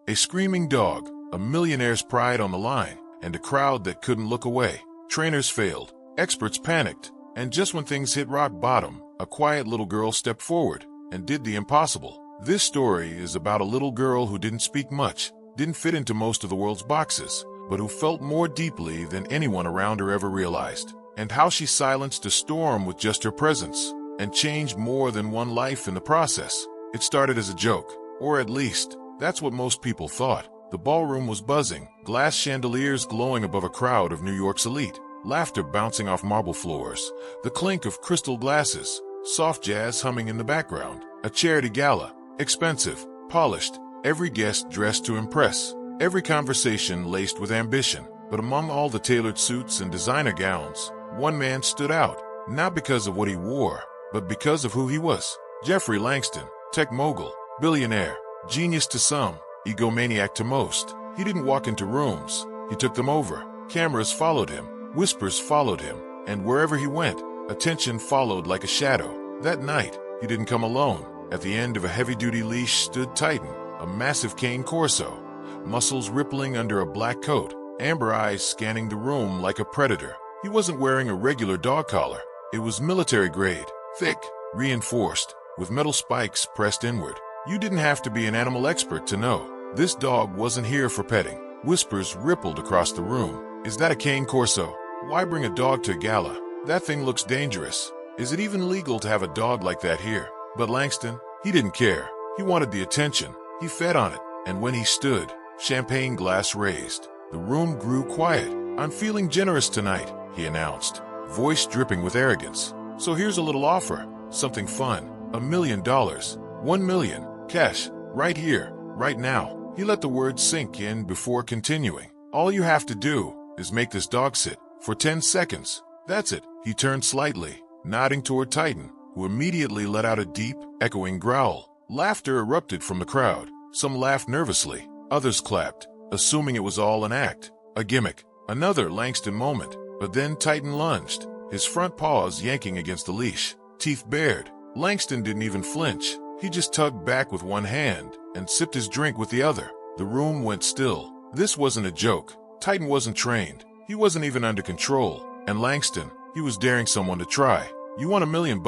A screaming dog, a millionaire's pride on the line, and a crowd that couldn't look away. Trainers failed, experts panicked, and just when things hit rock bottom, a quiet little girl stepped forward and did the impossible. This story is about a little girl who didn't speak much, didn't fit into most of the world's boxes, but who felt more deeply than anyone around her ever realized, and how she silenced a storm with just her presence, and changed more than one life in the process. It started as a joke, or at least, that's what most people thought. The ballroom was buzzing, glass chandeliers glowing above a crowd of New York's elite, laughter bouncing off marble floors, the clink of crystal glasses, soft jazz humming in the background, a charity gala, expensive, polished, every guest dressed to impress, every conversation laced with ambition. But among all the tailored suits and designer gowns, one man stood out, not because of what he wore, but because of who he was. Jeffrey Langston, tech mogul, billionaire, genius to some, egomaniac to most. He didn't walk into rooms, he took them over. Cameras followed him, whispers followed him, and wherever he went, attention followed like a shadow. That night, he didn't come alone. At the end of a heavy-duty leash stood Titan, a massive cane corso, muscles rippling under a black coat, amber eyes scanning the room like a predator. He wasn't wearing a regular dog collar. It was military grade, thick, reinforced, with metal spikes pressed inward. You didn't have to be an animal expert to know. This dog wasn't here for petting. Whispers rippled across the room. Is that a cane corso? Why bring a dog to a gala? That thing looks dangerous. Is it even legal to have a dog like that here? But Langston, he didn't care. He wanted the attention. He fed on it. And when he stood, champagne glass raised, the room grew quiet. I'm feeling generous tonight, he announced, voice dripping with arrogance. So here's a little offer. Something fun. $1 million. 1 million. Cash. Right here. Right now. He let the words sink in before continuing. All you have to do is make this dog sit for 10 seconds. That's it. He turned slightly, nodding toward Titan, who immediately let out a deep, echoing growl. Laughter erupted from the crowd. Some laughed nervously. Others clapped, assuming it was all an act, a gimmick. Another Langston moment. But then Titan lunged, his front paws yanking against the leash, teeth bared. Langston didn't even flinch. He just tugged back with one hand and sipped his drink with the other. The room went still. This wasn't a joke. Titan wasn't trained. He wasn't even under control. And Langston, he was daring someone to try. You want $1 million,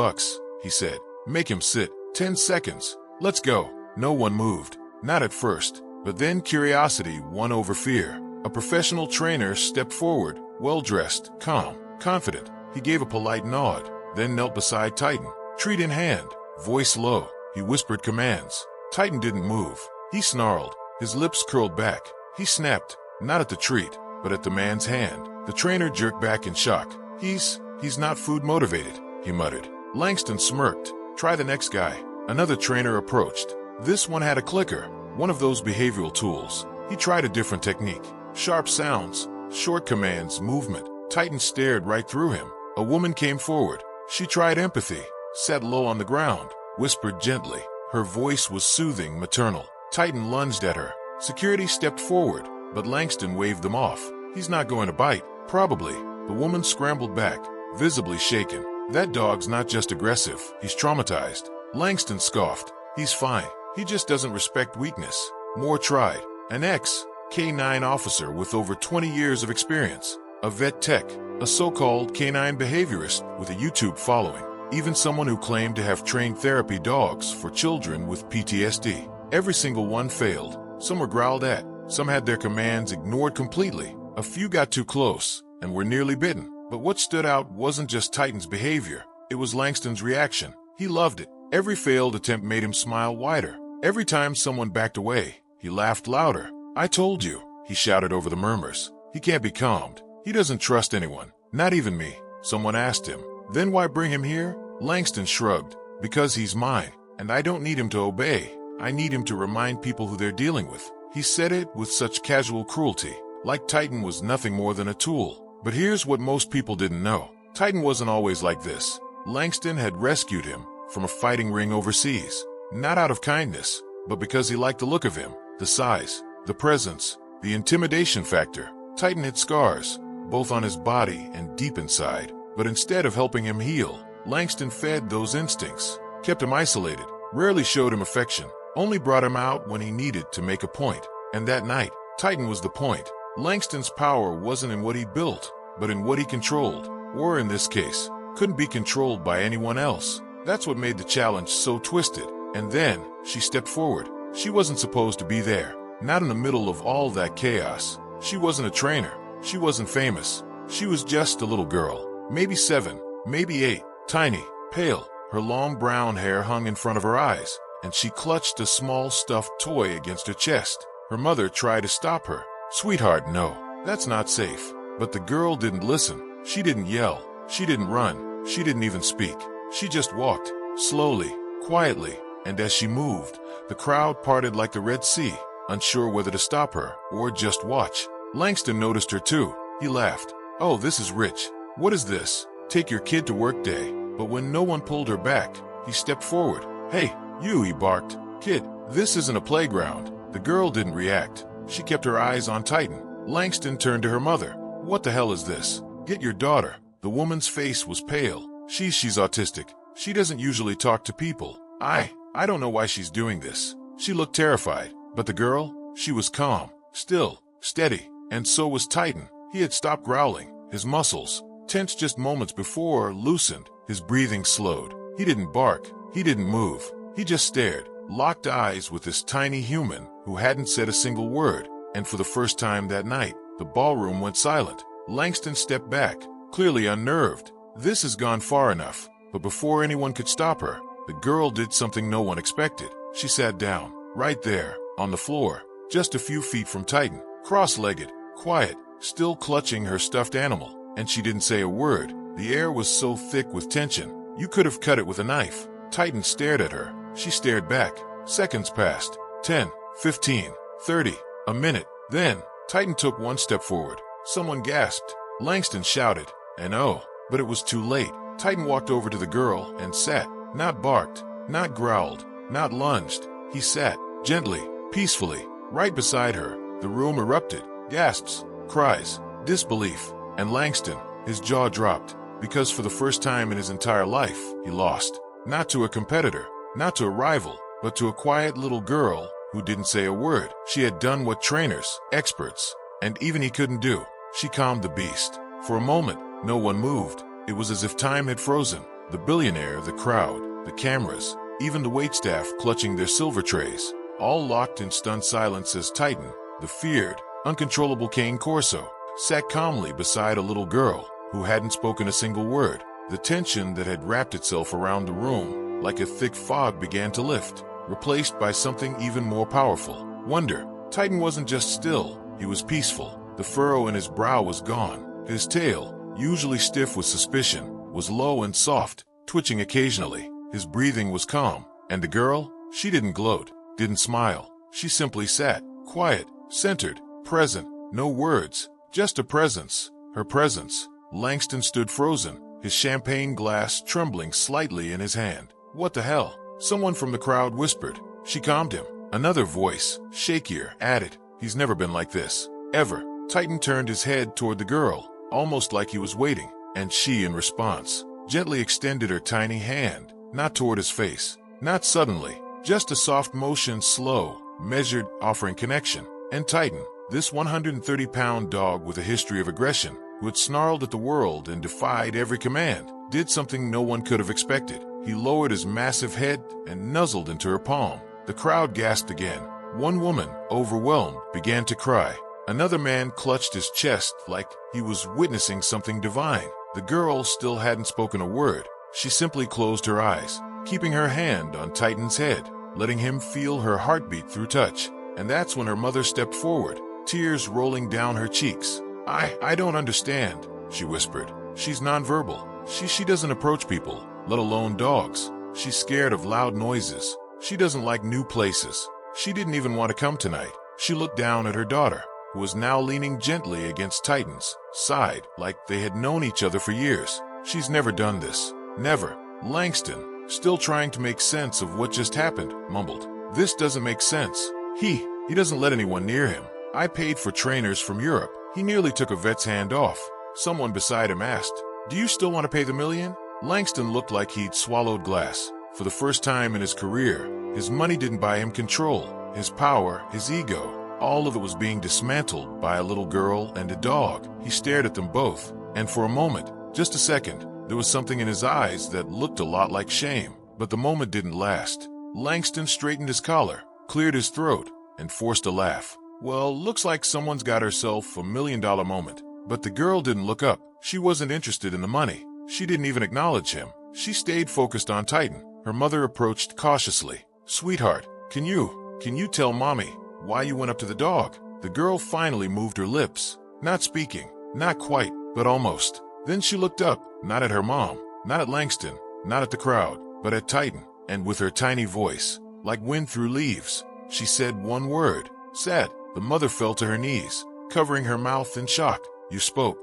he said. Make him sit. 10 seconds. Let's go. No one moved. Not at first. But then curiosity won over fear. A professional trainer stepped forward, well-dressed, calm, confident. He gave a polite nod, then knelt beside Titan, treat in hand, voice low. He whispered commands. Titan didn't move. He snarled, his lips curled back. He snapped, not at the treat, but at the man's hand. The trainer jerked back in shock. He's not food motivated, he muttered. Langston smirked. Try the next guy. Another trainer approached. This one had a clicker, one of those behavioral tools. He tried a different technique. Sharp sounds, short commands, movement. Titan stared right through him. A woman came forward. She tried empathy, sat low on the ground, whispered gently. Her voice was soothing, maternal. Titan lunged at her. Security stepped forward, but Langston waved them off. He's not going to bite. Probably. The woman scrambled back, visibly shaken. That dog's not just aggressive, he's traumatized. Langston scoffed. He's fine. He just doesn't respect weakness. Moore tried. An ex-K9 officer with over 20 years of experience. A vet tech. A so-called canine behaviorist with a YouTube following. Even someone who claimed to have trained therapy dogs for children with PTSD. Every single one failed. Some were growled at. Some had their commands ignored completely. A few got too close and were nearly bitten. But what stood out wasn't just Titan's behavior. It was Langston's reaction. He loved it. Every failed attempt made him smile wider. Every time someone backed away, he laughed louder. I told you, he shouted over the murmurs. He can't be calmed. He doesn't trust anyone, not even me. Someone asked him. Then why bring him here? Langston shrugged. Because he's mine, and I don't need him to obey. I need him to remind people who they're dealing with. He said it with such casual cruelty, like Titan was nothing more than a tool. But here's what most people didn't know. Titan wasn't always like this. Langston had rescued him from a fighting ring overseas. Not out of kindness, but because he liked the look of him, the size, the presence, the intimidation factor. Titan had scars, both on his body and deep inside. But instead of helping him heal, Langston fed those instincts, kept him isolated, rarely showed him affection, only brought him out when he needed to make a point. And that night, Titan was the point. Langston's power wasn't in what he built, but in what he controlled, or in this case, couldn't be controlled by anyone else. That's what made the challenge so twisted. And then, she stepped forward. She wasn't supposed to be there, not in the middle of all that chaos. She wasn't a trainer. She wasn't famous. She was just a little girl, maybe 7, maybe 8, tiny, pale. Her long brown hair hung in front of her eyes, and she clutched a small stuffed toy against her chest. Her mother tried to stop her. "Sweetheart, no, that's not safe." But the girl didn't listen. She didn't yell. She didn't run. She didn't even speak. She just walked, slowly, quietly, and as she moved, the crowd parted like the Red Sea, unsure whether to stop her or just watch. Langston noticed her too. He laughed. "Oh, this is rich. What is this? Take your kid to work day." But when no one pulled her back, he stepped forward. "Hey, you," he barked. "Kid, this isn't a playground." The girl didn't react. She kept her eyes on Titan. Langston turned to her mother. "What the hell is this? Get your daughter." The woman's face was pale. She's autistic. She doesn't usually talk to people. I don't know why she's doing this." She looked terrified. But the girl, she was calm, still, steady. And so was Titan. He had stopped growling. His muscles, tense just moments before, loosened. His breathing slowed. He didn't bark. He didn't move. He just stared, locked eyes with this tiny human who hadn't said a single word. And for the first time that night, the ballroom went silent. Langston stepped back, clearly unnerved. This has gone far enough. But before anyone could stop her, the girl did something no one expected. She sat down, right there, on the floor, just a few feet from Titan, cross-legged, quiet, still clutching her stuffed animal. And she didn't say a word. The air was so thick with tension, you could have cut it with a knife. Titan stared at her. She stared back. Seconds passed. 10, 15, 30, a minute. Then, Titan took one step forward. Someone gasped. Langston shouted. And oh, but it was too late. Titan walked over to the girl and sat. Not barked, not growled, not lunged. He sat, gently, peacefully, right beside her. The room erupted. Gasps, cries, disbelief. And Langston, his jaw dropped. Because for the first time in his entire life, he lost. Not to a competitor, not to a rival, but to a quiet little girl who didn't say a word. She had done what trainers, experts, and even he couldn't do. She calmed the beast. For a moment, no one moved. It was as if time had frozen. The billionaire, the crowd, the cameras, even the waitstaff clutching their silver trays, all locked in stunned silence as Titan, the feared, uncontrollable cane Corso, sat calmly beside a little girl who hadn't spoken a single word. The tension that had wrapped itself around the room, like a thick fog, began to lift, replaced by something even more powerful. Wonder. Titan wasn't just still, he was peaceful. The furrow in his brow was gone. His tail, usually stiff with suspicion, was low and soft, twitching occasionally. His breathing was calm. And the girl? She didn't gloat, didn't smile. She simply sat, quiet, centered, present. No words, just a presence. Her presence. Langston stood frozen, his champagne glass trembling slightly in his hand. What the hell? Someone from the crowd whispered. She calmed him. Another voice, shakier, added, "He's never been like this. Ever." Titan turned his head toward the girl, almost like he was waiting, and she, in response, gently extended her tiny hand, not toward his face, not suddenly, just a soft motion, slow, measured, offering connection. And Titan, this 130-pound dog with a history of aggression, who had snarled at the world and defied every command, did something no one could have expected. He lowered his massive head and nuzzled into her palm. The crowd gasped again. One woman, overwhelmed, began to cry. Another man clutched his chest like he was witnessing something divine. The girl still hadn't spoken a word. She simply closed her eyes, keeping her hand on Titan's head, letting him feel her heartbeat through touch. And that's when her mother stepped forward, tears rolling down her cheeks. I don't understand," she whispered. "She's nonverbal. She doesn't approach people, let alone dogs. She's scared of loud noises. She doesn't like new places. She didn't even want to come tonight." She looked down at her daughter, who was now leaning gently against Titan's side, like they had known each other for years. "She's never done this. Never." Langston, still trying to make sense of what just happened, mumbled, "This doesn't make sense. He doesn't let anyone near him. I paid for trainers from Europe." He nearly took a vet's hand off. Someone beside him asked, "Do you still want to pay the $1 million?" Langston looked like he'd swallowed glass. For the first time in his career, his money didn't buy him control, his power, his ego. All of it was being dismantled by a little girl and a dog. He stared at them both, and for a moment, just a second, there was something in his eyes that looked a lot like shame. But the moment didn't last. Langston straightened his collar, cleared his throat, and forced a laugh. Well, looks like someone's got herself a $1 million moment. But the girl didn't look up. She wasn't interested in the money. She didn't even acknowledge him. She stayed focused on Titan. Her mother approached cautiously. "Sweetheart, can you tell Mommy why you went up to the dog?" The girl finally moved her lips. Not speaking, not quite, but almost. Then she looked up, not at her mom, not at Langston, not at the crowd, but at Titan, and with her tiny voice, like wind through leaves, she said one word, "Sad." The mother fell to her knees, covering her mouth in shock. You spoke.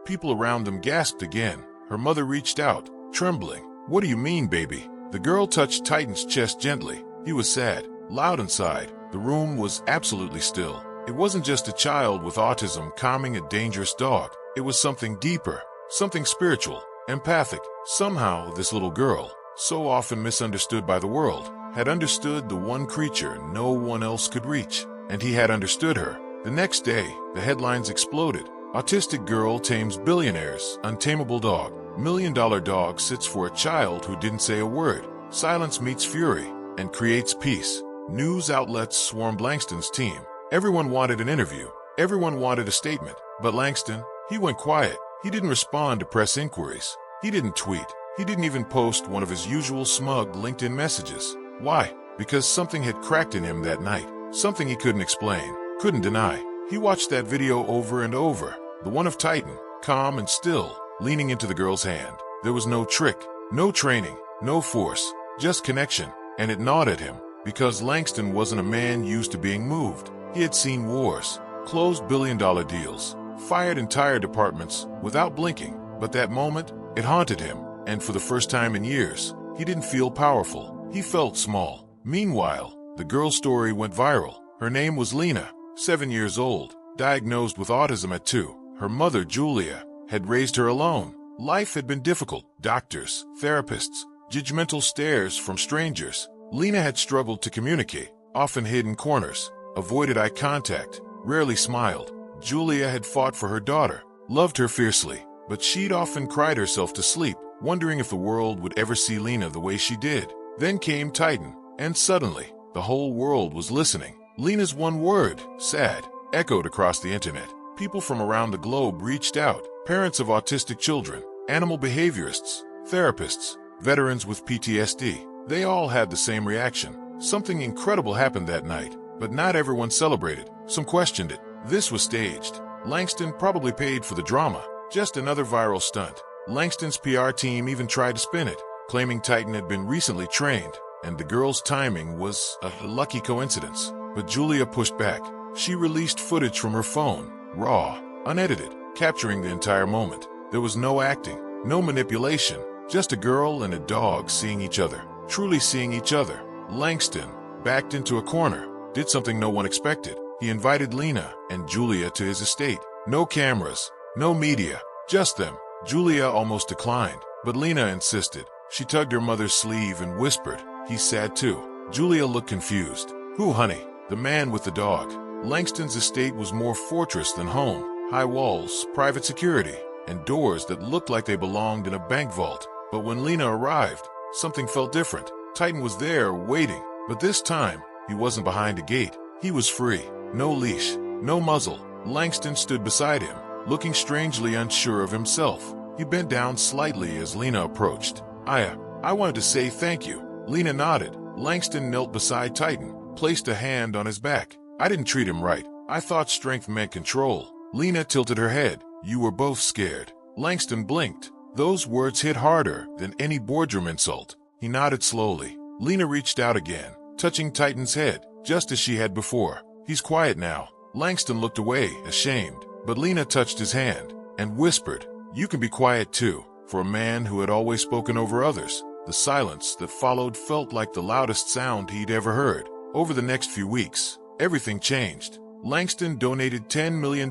People around them gasped again. Her mother reached out, trembling. "What do you mean, baby?" The girl touched Titan's chest gently. He was sad, loud inside. The room was absolutely still. It wasn't just a child with autism calming a dangerous dog. It was something deeper, something spiritual, empathic. Somehow, this little girl, so often misunderstood by the world, had understood the one creature no one else could reach. And he had understood her. The next day, the headlines exploded. Autistic girl tames billionaire's untamable dog. $1 million dog sits for a child who didn't say a word. Silence meets fury and creates peace. News outlets swarmed Langston's team. Everyone wanted an interview. Everyone wanted a statement. But Langston, he went quiet. He didn't respond to press inquiries. He didn't tweet. He didn't even post one of his usual smug LinkedIn messages. Why? Because something had cracked in him that night. Something he couldn't explain, couldn't deny. He watched that video over and over. The one of Titan, calm and still, leaning into the girl's hand. There was no trick, no training, no force, just connection. And it gnawed at him, because Langston wasn't a man used to being moved. He had seen wars, closed billion-dollar deals, fired entire departments without blinking. But that moment, it haunted him. And for the first time in years, he didn't feel powerful. He felt small. Meanwhile, the girl's story went viral. Her name was Lena, 7 years old, diagnosed with autism at 2. Her mother, Julia, had raised her alone. Life had been difficult. Doctors, therapists, judgmental stares from strangers. Lena had struggled to communicate, often hid in corners, avoided eye contact, rarely smiled. Julia had fought for her daughter, loved her fiercely, but she'd often cried herself to sleep, wondering if the world would ever see Lena the way she did. Then came Titan, and suddenly, the whole world was listening. Lena's one word, "sad," echoed across the internet. People from around the globe reached out. Parents of autistic children, animal behaviorists, therapists, veterans with PTSD. They all had the same reaction. Something incredible happened that night, but not everyone celebrated. Some questioned it. This was staged. Langston probably paid for the drama. Just another viral stunt. Langston's PR team even tried to spin it, claiming Titan had been recently trained, and the girl's timing was a lucky coincidence. But Julia pushed back. She released footage from her phone, raw, unedited, capturing the entire moment. There was no acting, no manipulation, just a girl and a dog seeing each other, truly seeing each other. Langston backed into a corner, did something no one expected. He invited Lena and Julia to his estate. No cameras, no media, just them. Julia almost declined, but Lena insisted. She tugged her mother's sleeve and whispered, "He's sad too." Julia looked confused. "Who, honey?" "The man with the dog." Langston's estate was more fortress than home. High walls, private security, and doors that looked like they belonged in a bank vault. But when Lena arrived, something felt different. Titan was there, waiting. But this time, he wasn't behind a gate. He was free. No leash, no muzzle. Langston stood beside him, looking strangely unsure of himself. He bent down slightly as Lena approached. I wanted to say thank you." Lena nodded. Langston knelt beside Titan, placed a hand on his back. "I didn't treat him right. I thought strength meant control." Lena tilted her head. "You were both scared." Langston blinked. Those words hit harder than any boardroom insult. He nodded slowly. Lena reached out again, touching Titan's head, just as she had before. "He's quiet now." Langston looked away, ashamed, but Lena touched his hand and whispered, "You can be quiet too." For a man who had always spoken over others, the silence that followed felt like the loudest sound he'd ever heard. Over the next few weeks, everything changed. Langston donated $10 million,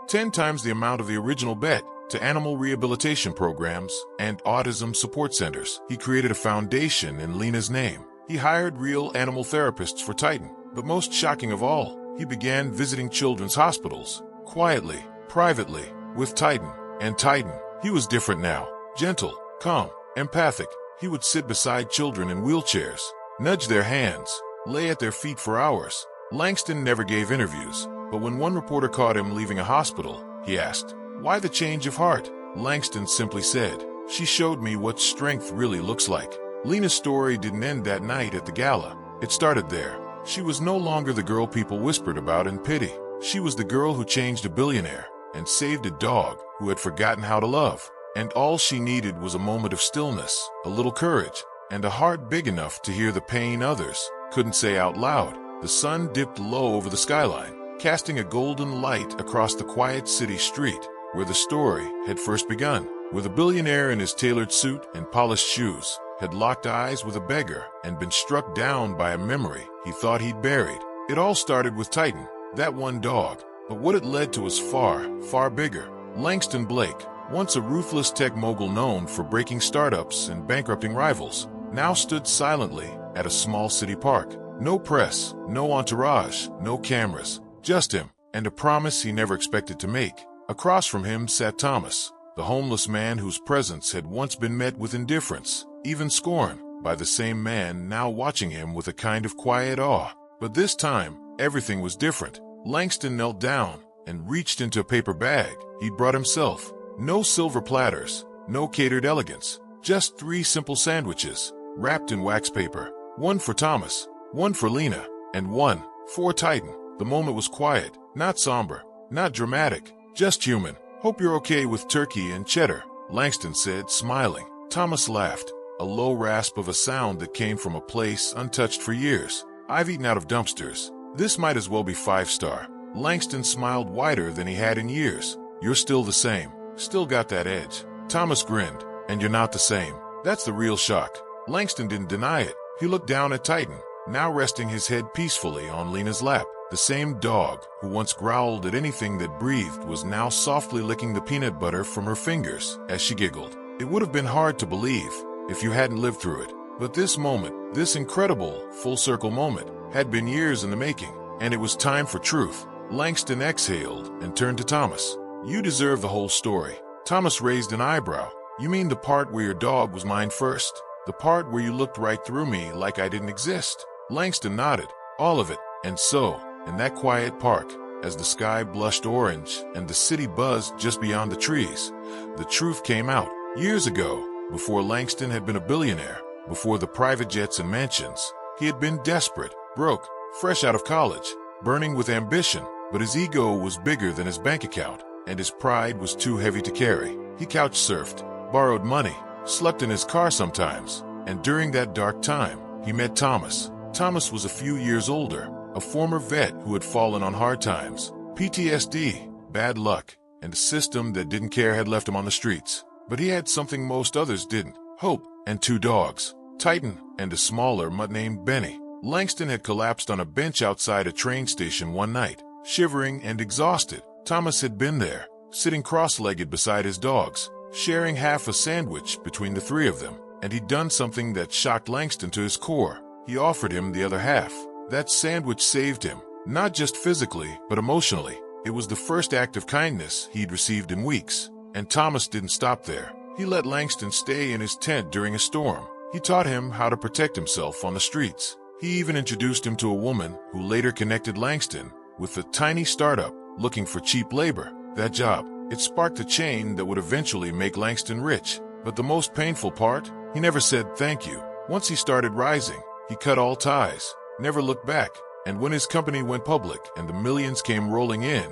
10 times the amount of the original bet, to animal rehabilitation programs and autism support centers. He created a foundation in Lena's name. He hired real animal therapists for Titan. But most shocking of all, he began visiting children's hospitals, quietly, privately, with Titan. And Titan, he was different now. Gentle, calm, empathic. He would sit beside children in wheelchairs, nudge their hands, lay at their feet for hours. Langston never gave interviews, but when one reporter caught him leaving a hospital, he asked, "Why the change of heart?" Langston simply said, "She showed me what strength really looks like." Lena's story didn't end that night at the gala. It started there. She was no longer the girl people whispered about in pity. She was the girl who changed a billionaire and saved a dog who had forgotten how to love. And all she needed was a moment of stillness, a little courage, and a heart big enough to hear the pain others couldn't say out loud. The sun dipped low over the skyline, casting a golden light across the quiet city street where the story had first begun, where the billionaire in his tailored suit and polished shoes had locked eyes with a beggar and been struck down by a memory he thought he'd buried. It all started with Titan, that one dog, but what it led to was far, far bigger. Langston Blake, once a ruthless tech mogul known for breaking startups and bankrupting rivals, now stood silently at a small city park. No press, no entourage, no cameras, just him, and a promise he never expected to make. Across from him sat Thomas, the homeless man whose presence had once been met with indifference, even scorn, by the same man now watching him with a kind of quiet awe. But this time, everything was different. Langston knelt down and reached into a paper bag he'd brought himself. No silver platters, no catered elegance, just 3 simple sandwiches, wrapped in wax paper. One for Thomas, one for Lena, and one for Titan. The moment was quiet, not somber, not dramatic, just human. "Hope you're okay with turkey and cheddar," Langston said, smiling. Thomas laughed, a low rasp of a sound that came from a place untouched for years. "I've eaten out of dumpsters. This might as well be 5-star. Langston smiled wider than he had in years. "You're still the same. Still got that edge." Thomas grinned. "And you're not the same. That's the real shock." Langston didn't deny it. He looked down at Titan, now resting his head peacefully on Lena's lap. The same dog who once growled at anything that breathed was now softly licking the peanut butter from her fingers as she giggled. It would have been hard to believe if you hadn't lived through it. But this moment, this incredible, full-circle moment, had been years in the making, and it was time for truth. Langston exhaled and turned to Thomas. "You deserve the whole story." Thomas raised an eyebrow. "You mean the part where your dog was mine first? The part where you looked right through me like I didn't exist?" Langston nodded. "All of it." And so, in that quiet park, as the sky blushed orange and the city buzzed just beyond the trees, the truth came out. Years ago, before Langston had been a billionaire, before the private jets and mansions, he had been desperate, broke, fresh out of college, burning with ambition, but his ego was bigger than his bank account, and his pride was too heavy to carry. He couch surfed, borrowed money, slept in his car sometimes, and during that dark time, he met Thomas. Thomas was a few years older, a former vet who had fallen on hard times. PTSD, bad luck, and a system that didn't care had left him on the streets. But he had something most others didn't: hope, and 2 dogs, Titan and a smaller mutt named Benny. Langston had collapsed on a bench outside a train station one night, shivering and exhausted. Thomas had been there, sitting cross-legged beside his dogs, sharing half a sandwich between the 3 of them, and he'd done something that shocked Langston to his core. He offered him the other half. That sandwich saved him, not just physically, but emotionally. It was the first act of kindness he'd received in weeks. And Thomas didn't stop there. He let Langston stay in his tent during a storm. He taught him how to protect himself on the streets. He even introduced him to a woman who later connected Langston with a tiny startup looking for cheap labor. That job, it sparked a chain that would eventually make Langston rich. But the most painful part? He never said thank you. Once he started rising, he cut all ties, never looked back. And when his company went public and the millions came rolling in,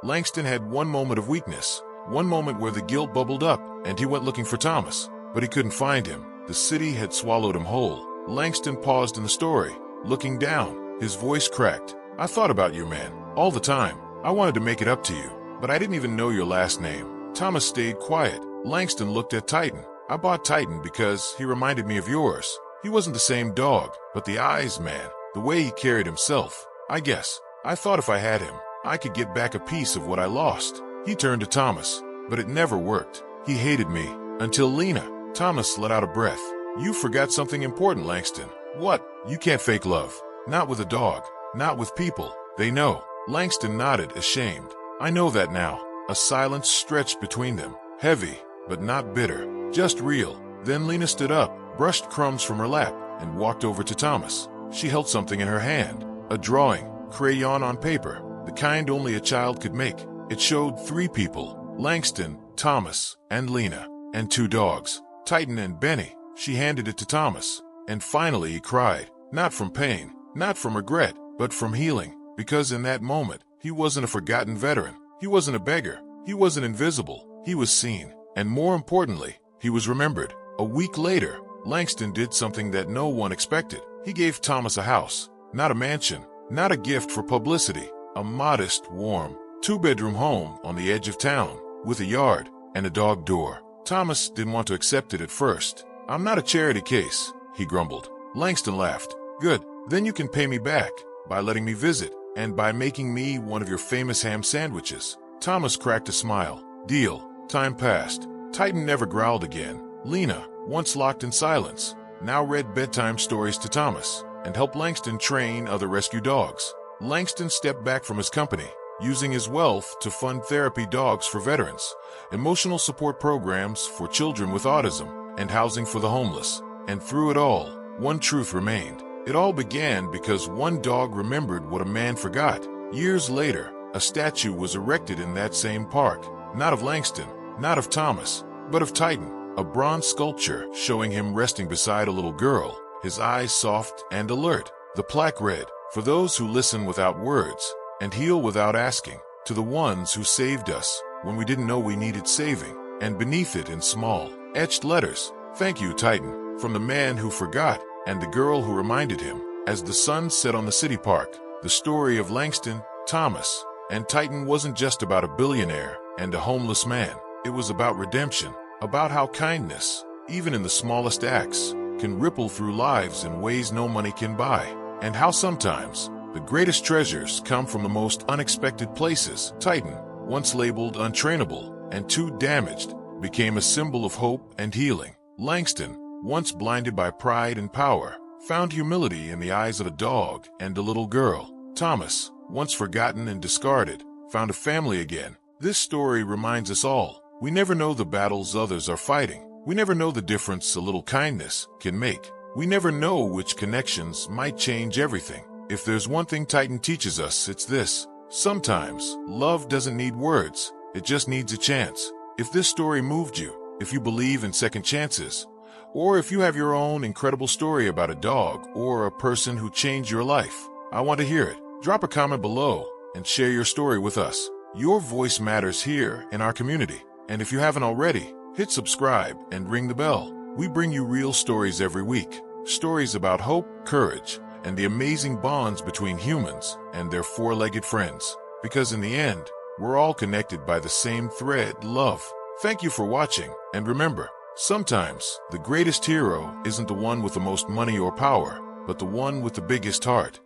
Langston had one moment of weakness, one moment where the guilt bubbled up, and he went looking for Thomas. But he couldn't find him. The city had swallowed him whole. Langston paused in the story, looking down. His voice cracked. "I thought about you, man, all the time. I wanted to make it up to you, but I didn't even know your last name." Thomas stayed quiet. Langston looked at Titan. "I bought Titan because he reminded me of yours. He wasn't the same dog, but the eyes, man, the way he carried himself. I guess I thought if I had him, I could get back a piece of what I lost." He turned to Thomas, but it never worked. He hated me. Until Lena. Thomas let out a breath. "You forgot something important, Langston." "What?" "You can't fake love. Not with a dog. Not with people. They know." Langston nodded, ashamed. I know that now. A silence stretched between them, heavy, but not bitter, just real. Then Lena stood up, brushed crumbs from her lap, and walked over to Thomas. She held something in her hand, a drawing, crayon on paper, the kind only a child could make. It showed 3 people, Langston, Thomas, and Lena, and 2 dogs, Titan and Benny. She handed it to Thomas, and finally he cried, not from pain, not from regret, but from healing, because in that moment, he wasn't a forgotten veteran. He wasn't a beggar. He wasn't invisible. He was seen, and more importantly, he was remembered. A week later, Langston did something that no one expected. He gave Thomas a house, not a mansion, not a gift for publicity, a modest, warm, 2-bedroom home on the edge of town, with a yard and a dog door. Thomas didn't want to accept it at first. I'm not a charity case, he grumbled. Langston laughed. Good, then you can pay me back by letting me visit and by making me one of your famous ham sandwiches. Thomas cracked a smile. Deal. Time passed. Titan never growled again. Lena, once locked in silence, now read bedtime stories to Thomas and helped Langston train other rescue dogs. Langston stepped back from his company, using his wealth to fund therapy dogs for veterans, emotional support programs for children with autism, and housing for the homeless. And through it all, one truth remained. It all began because one dog remembered what a man forgot. Years later, a statue was erected in that same park, not of Langston, not of Thomas, but of Titan, a bronze sculpture showing him resting beside a little girl, his eyes soft and alert. The plaque read, "For those who listen without words and heal without asking, to the ones who saved us when we didn't know we needed saving." And beneath it in small, etched letters, "Thank you, Titan," from the man who forgot and the girl who reminded him. As the sun set on the city park, the story of Langston, Thomas, and Titan wasn't just about a billionaire and a homeless man. It was about redemption, about how kindness, even in the smallest acts, can ripple through lives in ways no money can buy, and how sometimes the greatest treasures come from the most unexpected places. Titan, once labeled untrainable and too damaged, became a symbol of hope and healing. Langston, once blinded by pride and power, found humility in the eyes of a dog and a little girl. Thomas, once forgotten and discarded, found a family again. This story reminds us all, we never know the battles others are fighting. We never know the difference a little kindness can make. We never know which connections might change everything. If there's one thing Titan teaches us, it's this. Sometimes, love doesn't need words. It just needs a chance. If this story moved you, if you believe in second chances, or if you have your own incredible story about a dog or a person who changed your life, I want to hear it. Drop a comment below and share your story with us. Your voice matters here in our community. And if you haven't already, hit subscribe and ring the bell. We bring you real stories every week. Stories about hope, courage, and the amazing bonds between humans and their 4-legged friends. Because in the end, we're all connected by the same thread, love. Thank you for watching, and remember, sometimes the greatest hero isn't the one with the most money or power, but the one with the biggest heart.